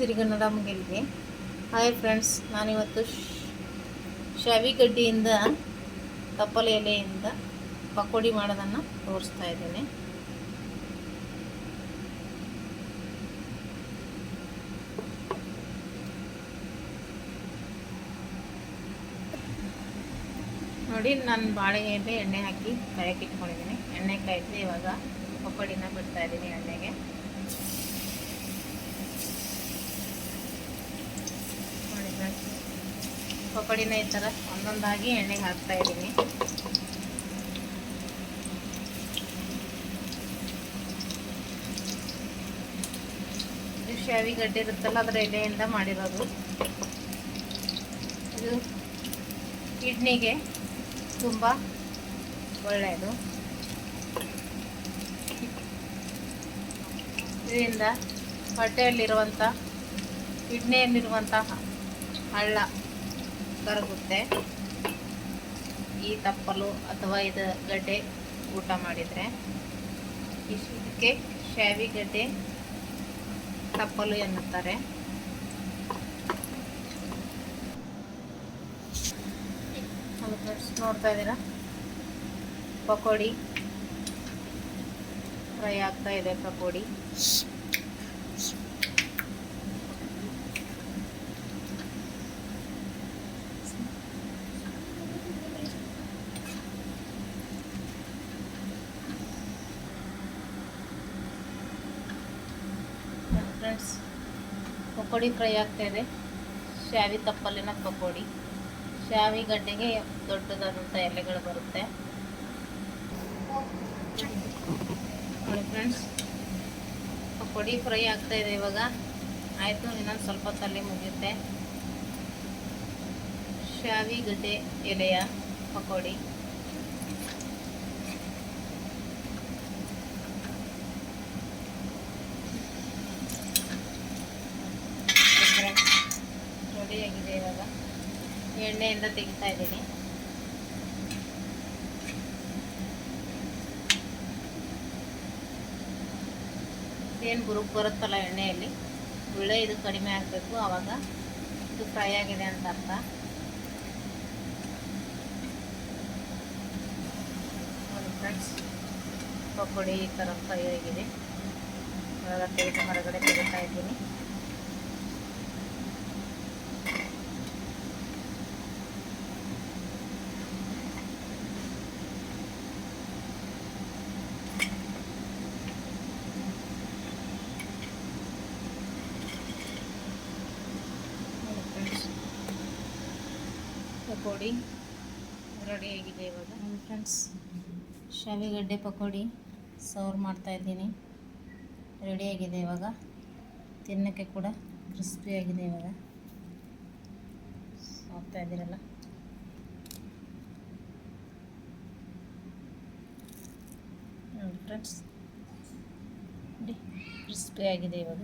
ಸಿರಿಗನ್ನಡ ಮುಗಿಲಿಗೆ. Hi friends, ನಾನಿವತ್ತು ಶಾವಿಗಡ್ಡೆಯಿಂದ ತಪ್ಪಲೆ ಎಲೆಯಿಂದ ಪಕೋಡಿ ಮಾಡೋದನ್ನು ತೋರಿಸ್ತಾ ಇದ್ದೇನೆ. ನೋಡಿ, ನಾನು ಬಾಳೆ ಎಲೆ ಎಣ್ಣೆ ಹಾಕಿ ಕಾಯಕ್ಕೆ ಇಟ್ಕೊಂಡಿದ್ದೀನಿ. ಎಣ್ಣೆ ಕಾಯ್ತು, ಇವಾಗ ಪಕೋಡಿನ ಬಿಡ್ತಾ ಇದ್ದೀನಿ ಎಣ್ಣೆಗೆ. ನೋಡಿ ಫ್ರೆಂಡ್ಸ್, ಪಕೋಡಿನ ಈ ಥರ ಒಂದೊಂದಾಗಿ ಎಣ್ಣೆಗೆ ಹಾಕ್ತಾ ಇದ್ದೀನಿ. ಇದು ಶಾವಿಗಡ್ಡೆ ಇರುತ್ತಲ್ಲ, ಅದರ ಎಲೆಯಿಂದ ಮಾಡಿರೋದು. ಇದು ಕಿಡ್ನಿಗೆ ತುಂಬ ಒಳ್ಳೆಯದು. ಇದರಿಂದ ಹೊಟ್ಟೆಯಲ್ಲಿರುವಂಥ ಕಿಡ್ನಿಯಲ್ಲಿರುವಂತಹ ಹಳ್ಳ ಕರಗುತ್ತೆ. ಈ ತಪ್ಪಲು ಅಥವಾ ಇದು ಗಡ್ಡೆ ಊಟ ಮಾಡಿದರೆ ಇದಕ್ಕೆ ಶಾವಿಗಡ್ಡೆ ತಪ್ಪಲು ಎನ್ನುತ್ತಾರೆ. ನೋಡ್ತಾ ಇದ್ದೀರಾ, ಪಕೋಡಿ ಫ್ರೈ ಆಗ್ತಾ ಇದೆ. ಪಕೋಡಿ ಫ್ರೆಂಡ್ಸ್, ಪಕೋಡಿ ಫ್ರೈ ಆಗ್ತಾ ಇದೆ. ಶಾವಿ ತಪ್ಪಲಿನ ಪಕೋಡಿ. ಶಾವಿಗಡ್ಡೆಗೆ ದೊಡ್ಡದಾದಂಥ ಎಲೆಗಳು ಬರುತ್ತೆ. ನೋಡಿ ಫ್ರೆಂಡ್ಸ್, ಪಕೋಡಿ ಫ್ರೈ ಆಗ್ತಾ ಇದೆ. ಇವಾಗ ಆಯಿತು, ಇನ್ನೊಂದು ಸ್ವಲ್ಪ ಹೊತ್ತಲ್ಲಿ ಮುಗಿಯುತ್ತೆ ಶಾವಿಗಡ್ಡೆ ಎಲೆಯ ಪಕೋಡಿ. ರೆಡಿಯಾಗಿದೆ. ಇವಾಗ ಎಣ್ಣೆಯಿಂದ ತೆಗಿತಾ ಇದ್ದೀನಿ. ಏನು ಬುರುಕು ಬರುತ್ತಲ್ಲ ಎಣ್ಣೆಯಲ್ಲಿ, ಗುಳ್ಳೆ ಇದು ಕಡಿಮೆ ಆಗಬೇಕು, ಆವಾಗ ಇದು ಫ್ರೈ ಆಗಿದೆ ಅಂತ ಅರ್ಥ. ನೋಡಿ ಫ್ರೆಂಡ್ಸ್, ಪಕೋಡಿ ಈ ಥರ ಫ್ರೈ ಆಗಿದೆ. ಇವಾಗ ತೆಗೆದು ಹೊರಗಡೆ ತೆಗಿತಾ ಇದ್ದೀನಿ. ಪಕೋಡಿ ರೆಡಿಯಾಗಿದೆ. ಇವಾಗ ಫ್ರೆಂಡ್ಸ್, ಶಾವಿಗಡ್ಡೆ ಪಕೋಡಿ ಸರ್ವ್ ಮಾಡ್ತಾ ಇದ್ದೀನಿ. ರೆಡಿಯಾಗಿದೆ. ಇವಾಗ ತಿನ್ನೋಕ್ಕೆ ಕೂಡ ಕ್ರಿಸ್ಪಿಯಾಗಿದೆ. ಇವಾಗ ನೋಡ್ತಾ ಇದ್ದೀರಲ್ಲ, ನೋಡಿ ಫ್ರೆಂಡ್ಸ್, ಕ್ರಿಸ್ಪಿಯಾಗಿದೆ ಇವಾಗ.